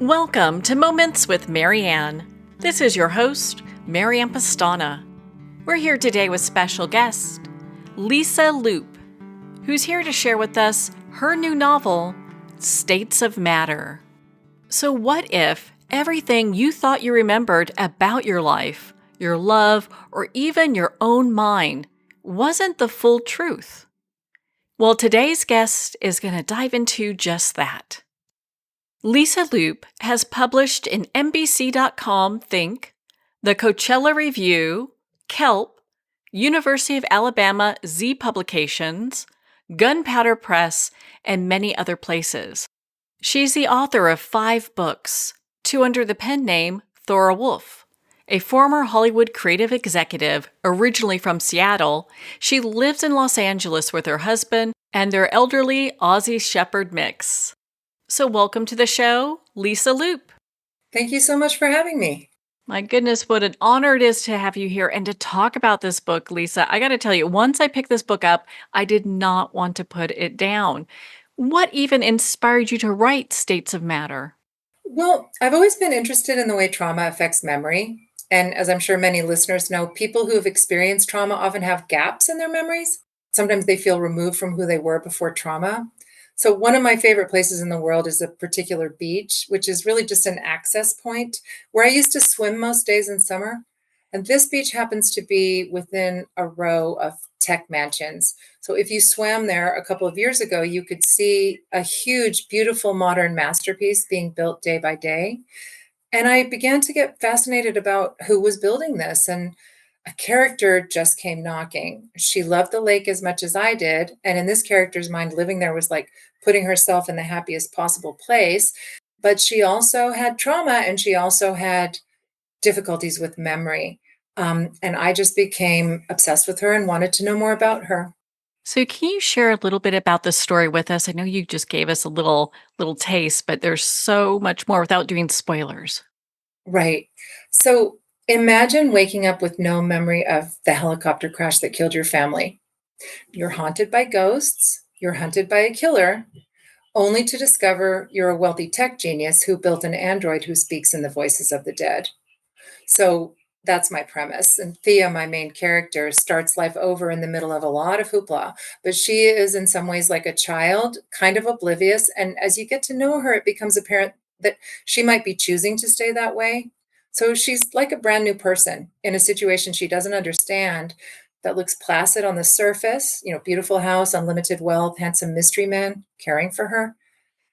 Welcome to Moments with Marianne. This is your host, Marianne Pastana. We're here today with special guest, Lisa Loop, who's here to share with us her new novel, States of Matter. So what if everything you thought you remembered about your life, your love, or even your own mind wasn't the full truth? Well, today's guest is going to dive into just that. Lisa Loop has published in NBC.com Think, the Coachella Review, Kelp, University of Alabama Z Publications, Gunpowder Press, and many other places. She's the author of 5 books, 2 under the pen name Thora Wolf. A former Hollywood creative executive, originally from Seattle, she lives in Los Angeles with her husband and their elderly Aussie Shepherd mix. So welcome to the show, Lisa Loop. Thank you so much for having me. My goodness, what an honor it is to have you here and to talk about this book, Lisa. I got to tell you, once I picked this book up, I did not want to put it down. What even inspired you to write States of Matter? Well, I've always been interested in the way trauma affects memory. And as I'm sure many listeners know, people who have experienced trauma often have gaps in their memories. Sometimes they feel removed from who they were before trauma. So, one of my favorite places in the world is a particular beach, which is really just an access point where I used to swim most days in summer. And this beach happens to be within a row of tech mansions. So, if you swam there a couple of years ago, you could see a huge, beautiful modern masterpiece being built day by day. And I began to get fascinated about who was building this. And a character just came knocking. She loved the lake as much as I did. And in this character's mind, living there was like putting herself in the happiest possible place. But she also had trauma and she also had difficulties with memory. And I just became obsessed with her and wanted to know more about her. So can you share a little bit about the story with us? I know you just gave us a little taste, but there's so much more without doing spoilers. Right. So imagine waking up with no memory of the helicopter crash that killed your family. You're haunted by ghosts, you're hunted by a killer, only to discover you're a wealthy tech genius who built an android who speaks in the voices of the dead. So that's my premise. And Thea, my main character, starts life over in the middle of a lot of hoopla, but she is in some ways like a child, kind of oblivious. And as you get to know her, it becomes apparent that she might be choosing to stay that way. So she's like a brand new person in a situation she doesn't understand that looks placid on the surface, beautiful house, unlimited wealth, handsome mystery man caring for her.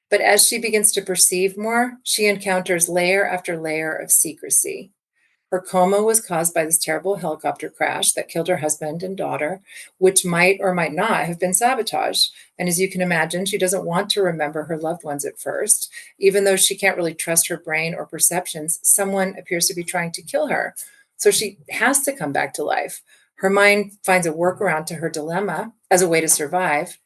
But as she begins to perceive more, she encounters layer after layer of secrecy. Her coma was caused by this terrible helicopter crash that killed her husband and daughter, which might or might not have been sabotage. And as you can imagine, she doesn't want to remember her loved ones at first. Even though she can't really trust her brain or perceptions, someone appears to be trying to kill her. So she has to come back to life. Her mind finds a workaround to her dilemma as a way to survive.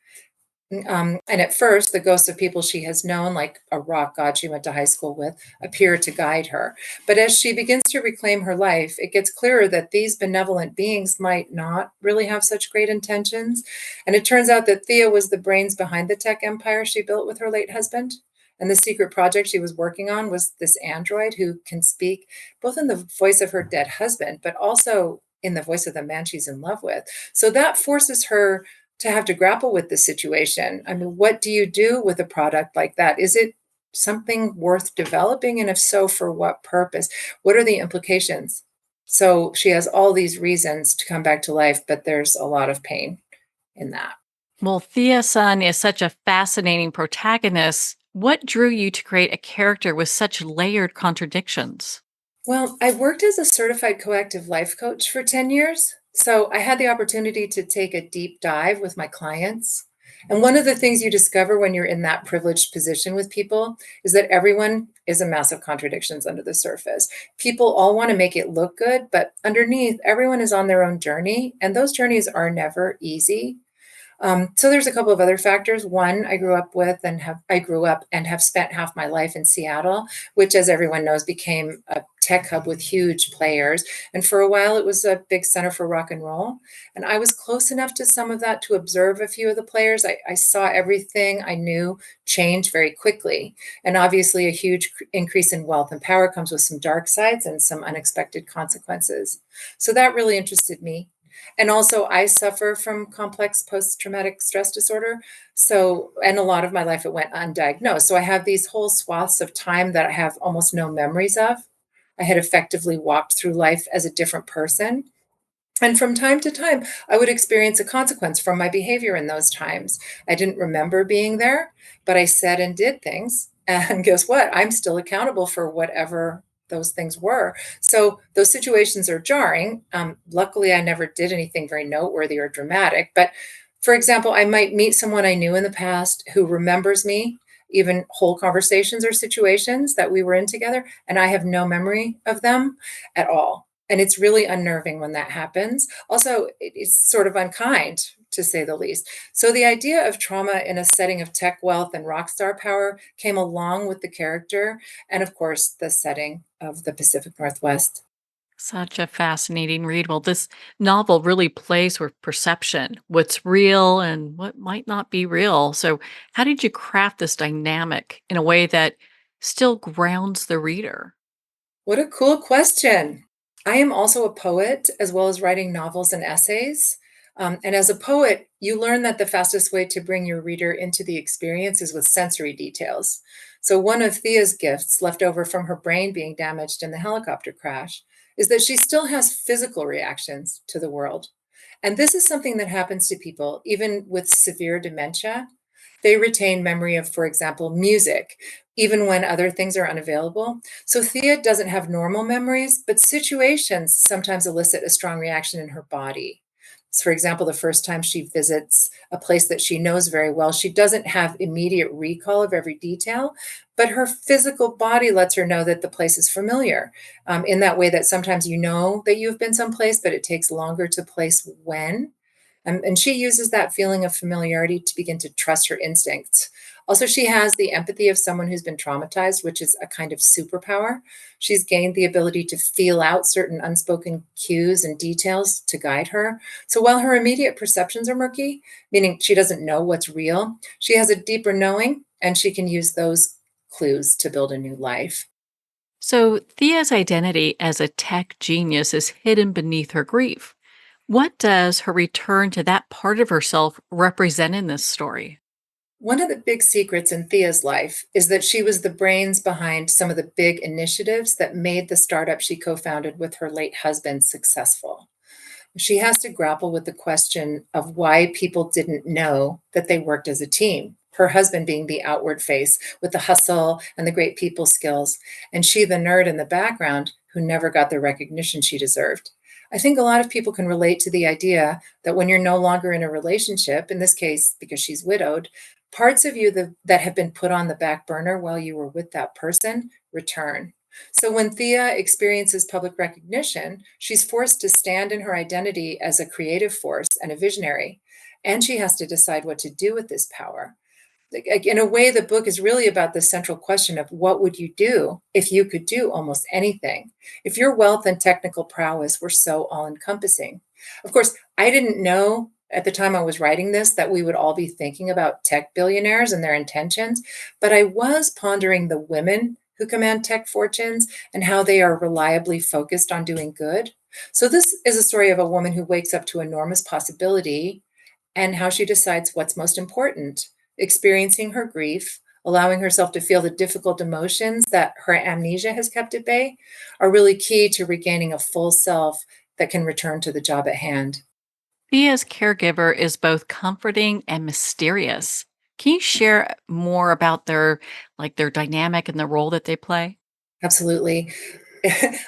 And at first, the ghosts of people she has known, like a rock god she went to high school with, appear to guide her. But as she begins to reclaim her life, it gets clearer that these benevolent beings might not really have such great intentions. And it turns out that Thea was the brains behind the tech empire she built with her late husband. And the secret project she was working on was this android who can speak both in the voice of her dead husband, but also in the voice of the man she's in love with. So that forces her to have to grapple with the situation. I mean, what do you do with a product like that? Is it something worth developing? And if so, for what purpose? What are the implications? So she has all these reasons to come back to life, but there's a lot of pain in that. Well, Thea-san is such a fascinating protagonist. What drew you to create a character with such layered contradictions? Well, I worked as a certified coactive life coach for 10 years. So I had the opportunity to take a deep dive with my clients. And one of the things you discover when you're in that privileged position with people is that everyone is a mass of contradictions under the surface. People all want to make it look good, but underneath, everyone is on their own journey. And those journeys are never easy. So there's a couple of other factors. One, I grew up and have spent half my life in Seattle, which, as everyone knows, became a tech hub with huge players. And for a while, it was a big center for rock and roll. And I was close enough to some of that to observe a few of the players. I saw everything I knew change very quickly. And obviously, a huge increase in wealth and power comes with some dark sides and some unexpected consequences. So that really interested me. And also, I suffer from complex post traumatic stress disorder. So, and a lot of my life it went undiagnosed. So, I have these whole swaths of time that I have almost no memories of. I had effectively walked through life as a different person. And from time to time, I would experience a consequence from my behavior in those times. I didn't remember being there, but I said and did things. And guess what? I'm still accountable for whatever those things were. So those situations are jarring. Luckily, I never did anything very noteworthy or dramatic. But for example, I might meet someone I knew in the past who remembers me, even whole conversations or situations that we were in together, and I have no memory of them at all. And it's really unnerving when that happens. Also, it's sort of unkind, to say the least. So, the idea of trauma in a setting of tech wealth and rock star power came along with the character, and of course, the setting of the Pacific Northwest. Such a fascinating read. Well, this novel really plays with perception, what's real and what might not be real. So, how did you craft this dynamic in a way that still grounds the reader? What a cool question. I am also a poet as well as writing novels and essays. And as a poet, you learn that the fastest way to bring your reader into the experience is with sensory details. So, one of Thea's gifts, left over from her brain being damaged in the helicopter crash, is that she still has physical reactions to the world. And this is something that happens to people, even with severe dementia. They retain memory of, for example, music, even when other things are unavailable. So Thea doesn't have normal memories, but situations sometimes elicit a strong reaction in her body. So for example, the first time she visits a place that she knows very well, she doesn't have immediate recall of every detail, but her physical body lets her know that the place is familiar. In that way, that sometimes you know that you've been someplace, but it takes longer to place when. And she uses that feeling of familiarity to begin to trust her instincts. Also, she has the empathy of someone who's been traumatized, which is a kind of superpower. She's gained the ability to feel out certain unspoken cues and details to guide her. So while her immediate perceptions are murky, meaning she doesn't know what's real, she has a deeper knowing and she can use those clues to build a new life. So, Thea's identity as a tech genius is hidden beneath her grief. What does her return to that part of herself represent in this story? One of the big secrets in Thea's life is that she was the brains behind some of the big initiatives that made the startup she co founded with her late husband successful. She has to grapple with the question of why people didn't know that they worked as a team. Her husband being the outward face with the hustle and the great people skills, and she, the nerd in the background who never got the recognition she deserved. I think a lot of people can relate to the idea that when you're no longer in a relationship, in this case, because she's widowed, parts of you that have been put on the back burner while you were with that person return. So when Thea experiences public recognition, she's forced to stand in her identity as a creative force and a visionary. And she has to decide what to do with this power. Like, in a way, the book is really about the central question of what would you do if you could do almost anything? If your wealth and technical prowess were so all encompassing. Of course, I didn't know at the time I was writing this that we would all be thinking about tech billionaires and their intentions, but I was pondering the women who command tech fortunes and how they are reliably focused on doing good. So, this is a story of a woman who wakes up to enormous possibility and how she decides what's most important, experiencing her grief, allowing herself to feel the difficult emotions that her amnesia has kept at bay, are really key to regaining a full self that can return to the job at hand. Thea's caregiver is both comforting and mysterious. Can you share more about their dynamic and the role that they play? Absolutely.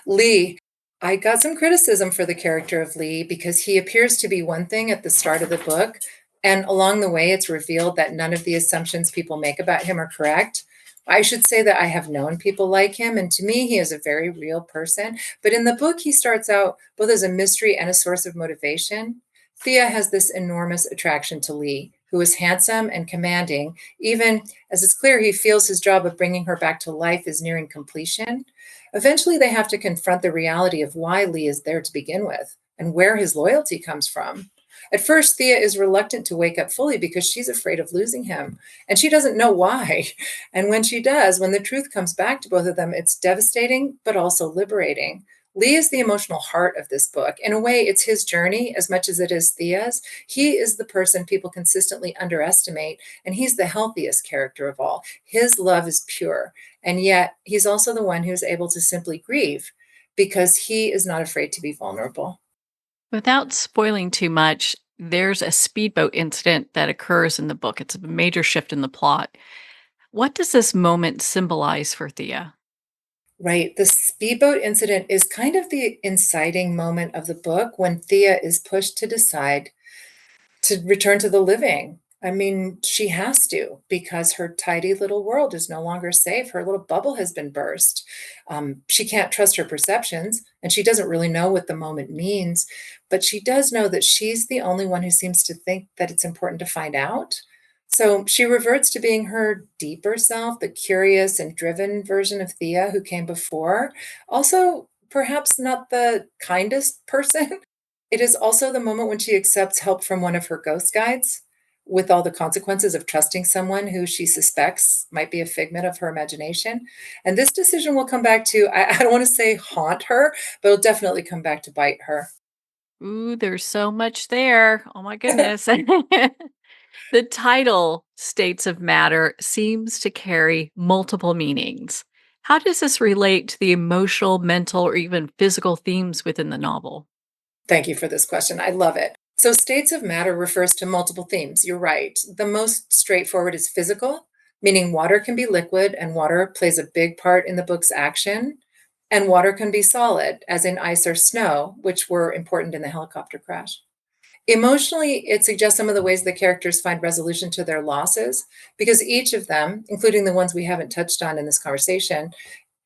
Lee, I got some criticism for the character of Lee because he appears to be one thing at the start of the book. And along the way, it's revealed that none of the assumptions people make about him are correct. I should say that I have known people like him, and to me, he is a very real person. But in the book, he starts out both as a mystery and a source of motivation. Thea has this enormous attraction to Lee who is handsome and commanding, even as it's clear he feels his job of bringing her back to life is nearing completion. Eventually, they have to confront the reality of why Lee is there to begin with and where his loyalty comes from. At first, Thea is reluctant to wake up fully because she's afraid of losing him, and she doesn't know why. And when she does, when the truth comes back to both of them, it's devastating, but also liberating. Lee is the emotional heart of this book. In a way, it's his journey as much as it is Thea's. He is the person people consistently underestimate, and he's the healthiest character of all. His love is pure, and yet he's also the one who's able to simply grieve because he is not afraid to be vulnerable. Without spoiling too much, there's a speedboat incident that occurs in the book. It's a major shift in the plot. What does this moment symbolize for Thea? Right. The speedboat incident is kind of the inciting moment of the book when Thea is pushed to decide to return to the living. I mean, she has to because her tidy little world is no longer safe. Her little bubble has been burst. She can't trust her perceptions, and she doesn't really know what the moment means. But she does know that she's the only one who seems to think that it's important to find out. So she reverts to being her deeper self, the curious and driven version of Thea who came before. Also, perhaps not the kindest person. It is also the moment when she accepts help from one of her ghost guides, with all the consequences of trusting someone who she suspects might be a figment of her imagination. And this decision will come back to, I don't want to say haunt her, but it'll definitely come back to bite her. Ooh, there's so much there. Oh my goodness. The title, States of Matter, seems to carry multiple meanings. How does this relate to the emotional, mental, or even physical themes within the novel? Thank you for this question. I love it. So, states of matter refers to multiple themes. You're right. The most straightforward is physical, meaning water can be liquid, and water plays a big part in the book's action. And water can be solid, as in ice or snow, which were important in the helicopter crash. Emotionally, it suggests some of the ways the characters find resolution to their losses, because each of them, including the ones we haven't touched on in this conversation,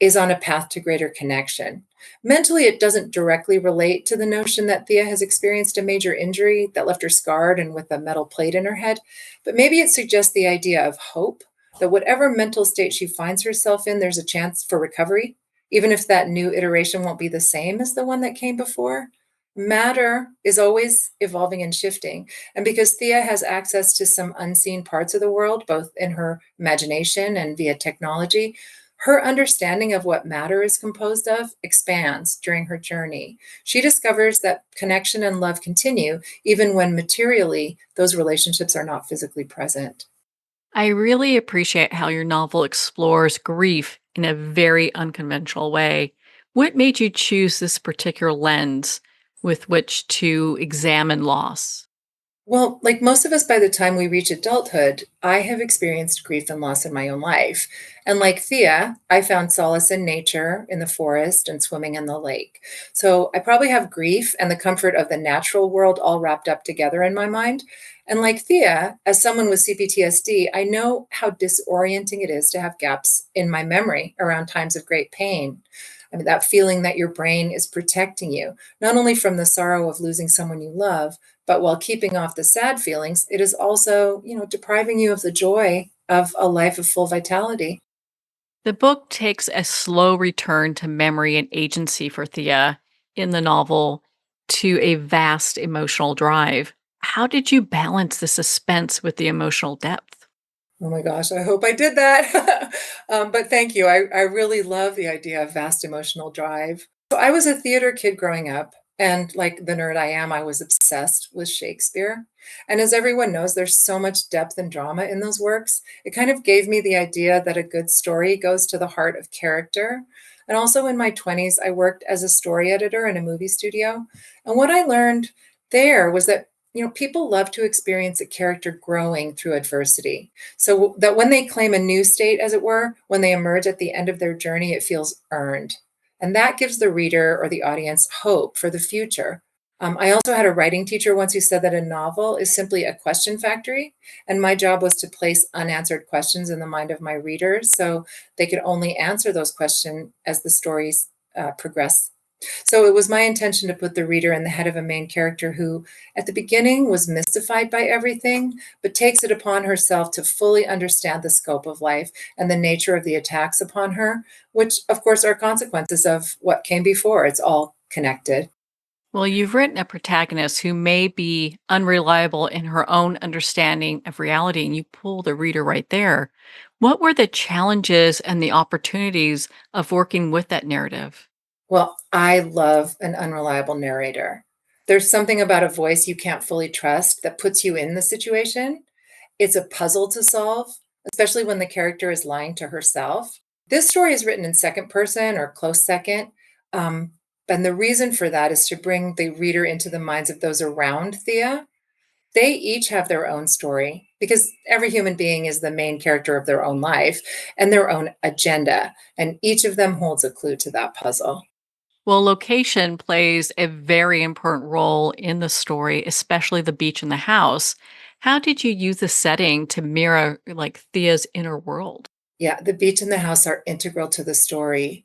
is on a path to greater connection. Mentally, it doesn't directly relate to the notion that Thea has experienced a major injury that left her scarred and with a metal plate in her head, but maybe it suggests the idea of hope, that whatever mental state she finds herself in, there's a chance for recovery, even if that new iteration won't be the same as the one that came before. Matter is always evolving and shifting. And because Thea has access to some unseen parts of the world, both in her imagination and via technology, her understanding of what matter is composed of expands during her journey. She discovers that connection and love continue even when materially those relationships are not physically present. I really appreciate how your novel explores grief in a very unconventional way. What made you choose this particular lens with which to examine loss? Well, like most of us, by the time we reach adulthood, I have experienced grief and loss in my own life. And like Thea, I found solace in nature, in the forest, and swimming in the lake. So I probably have grief and the comfort of the natural world all wrapped up together in my mind. And like Thea, as someone with CPTSD, I know how disorienting it is to have gaps in my memory around times of great pain. I mean, that feeling that your brain is protecting you, not only from the sorrow of losing someone you love, but while keeping off the sad feelings, it is also, depriving you of the joy of a life of full vitality. The book takes a slow return to memory and agency for Thea in the novel to a vast emotional drive. How did you balance the suspense with the emotional depth? Oh my gosh, I hope I did that. But thank you. I really love the idea of vast emotional drive. So I was a theater kid growing up, and like the nerd I am, I was obsessed with Shakespeare. And as everyone knows, there's so much depth and drama in those works. It kind of gave me the idea that a good story goes to the heart of character. And also in my 20s, I worked as a story editor in a movie studio. And what I learned there was that people love to experience a character growing through adversity. So that when they claim a new state, as it were, when they emerge at the end of their journey, it feels earned. And that gives the reader or the audience hope for the future. I also had a writing teacher once who said that a novel is simply a question factory. And my job was to place unanswered questions in the mind of my readers so they could only answer those questions as the stories progress So it was my intention to put the reader in the head of a main character who, at the beginning, was mystified by everything, but takes it upon herself to fully understand the scope of life and the nature of the attacks upon her, which, of course, are consequences of what came before. It's all connected. Well, you've written a protagonist who may be unreliable in her own understanding of reality, and you pull the reader right there. What were the challenges and the opportunities of working with that narrative? Well, I love an unreliable narrator. There's something about a voice you can't fully trust that puts you in the situation. It's a puzzle to solve, especially when the character is lying to herself. This story is written in second person or close second. Um, and the reason for that is to bring the reader into the minds of those around Thea. They each have their own story because every human being is the main character of their own life and their own agenda. And each of them holds a clue to that puzzle. Well, location plays a very important role in the story, especially the beach and the house. How did you use the setting to mirror like Thea's inner world? Yeah, the beach and the house are integral to the story.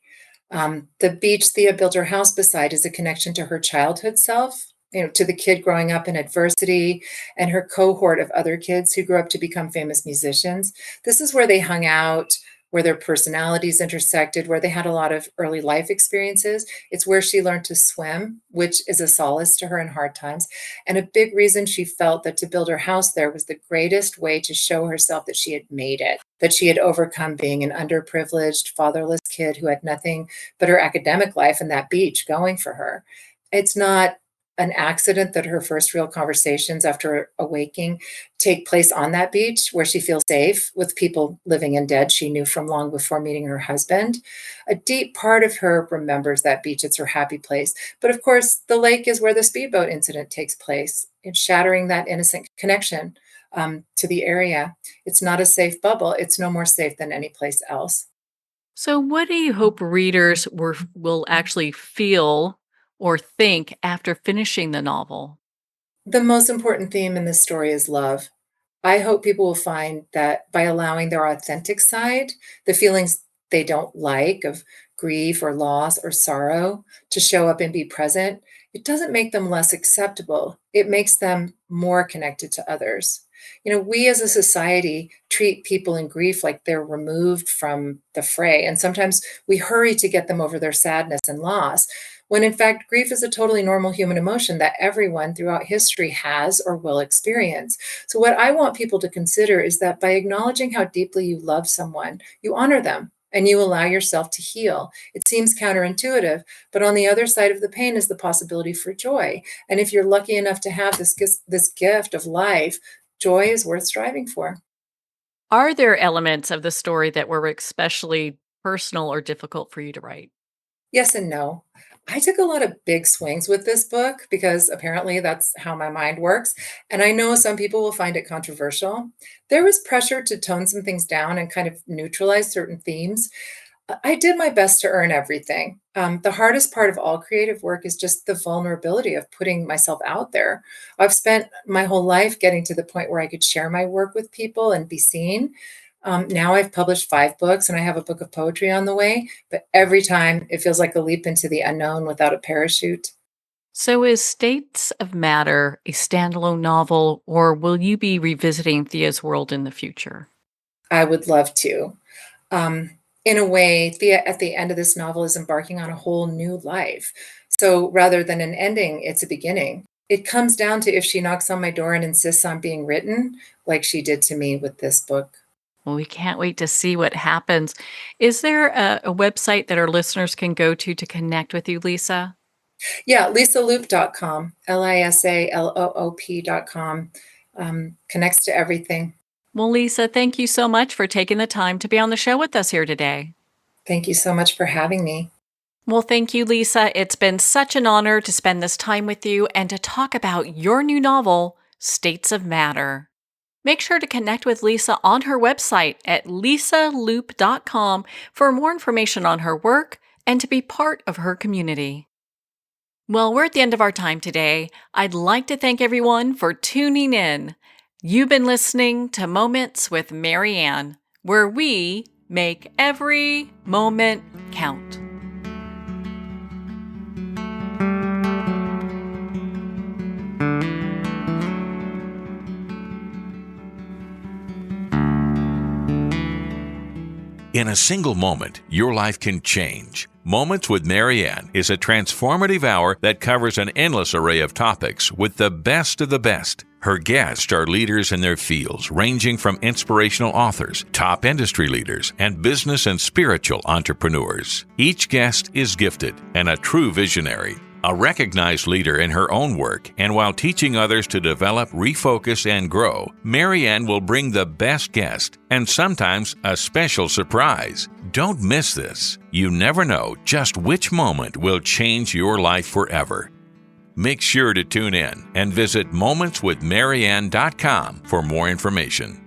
The beach Thea built her house beside is a connection to her childhood self, to the kid growing up in adversity and her cohort of other kids who grew up to become famous musicians. This is where they hung out, where their personalities intersected, where they had a lot of early life experiences. It's where she learned to swim, which is a solace to her in hard times. And a big reason she felt that to build her house there was the greatest way to show herself that she had made it, that she had overcome being an underprivileged, fatherless kid who had nothing but her academic life and that beach going for her. It's not an accident that her first real conversations after awaking take place on that beach where she feels safe with people living and dead she knew from long before meeting her husband. A deep part of her remembers that beach. It's her happy place. But of course, the lake is where the speedboat incident takes place. It's shattering that innocent connection to the area. It's not a safe bubble. It's no more safe than any place else. So, what do you hope readers will actually feel or think after finishing the novel? The most important theme in this story is love. I hope people will find that by allowing their authentic side, the feelings they don't like of grief or loss or sorrow to show up and be present, it doesn't make them less acceptable. It makes them more connected to others. We as a society treat people in grief like they're removed from the fray. And sometimes we hurry to get them over their sadness and loss, when in fact, grief is a totally normal human emotion that everyone throughout history has or will experience. So, what I want people to consider is that by acknowledging how deeply you love someone, you honor them and you allow yourself to heal. It seems counterintuitive, but on the other side of the pain is the possibility for joy. And if you're lucky enough to have this gift of life, joy is worth striving for. Are there elements of the story that were especially personal or difficult for you to write? Yes and no. I took a lot of big swings with this book because apparently that's how my mind works. And I know some people will find it controversial. There was pressure to tone some things down and kind of neutralize certain themes. I did my best to earn everything. The hardest part of all creative work is just the vulnerability of putting myself out there. I've spent my whole life getting to the point where I could share my work with people and be seen. Now I've published 5 books and I have a book of poetry on the way, but every time it feels like a leap into the unknown without a parachute. So, is States of Matter a standalone novel, or will you be revisiting Thea's world in the future? I would love to. Um, in a way, Thea at the end of this novel is embarking on a whole new life. So rather than an ending, it's a beginning. It comes down to if she knocks on my door and insists on being written, like she did to me with this book. Well, we can't wait to see what happens. Is there a website that our listeners can go to connect with you, Lisa? Yeah, lisaloop.com, LISALOOP.com, connects to everything. Well, Lisa, thank you so much for taking the time to be on the show with us here today. Thank you so much for having me. Well, thank you, Lisa. It's been such an honor to spend this time with you and to talk about your new novel, States of Matter. Make sure to connect with Lisa on her website at lisaloop.com for more information on her work and to be part of her community. Well, we're at the end of our time today. I'd like to thank everyone for tuning in. You've been listening to Moments with Marianne, where we make every moment count. In a single moment, your life can change. Moments with Marianne is a transformative hour that covers an endless array of topics with the best of the best. Her guests are leaders in their fields, ranging from inspirational authors, top industry leaders, and business and spiritual entrepreneurs. Each guest is gifted and a true visionary, a recognized leader in her own work, and while teaching others to develop, refocus, and grow, Marianne will bring the best guest and sometimes a special surprise. Don't miss this. You never know just which moment will change your life forever. Make sure to tune in and visit momentswithmarianne.com for more information.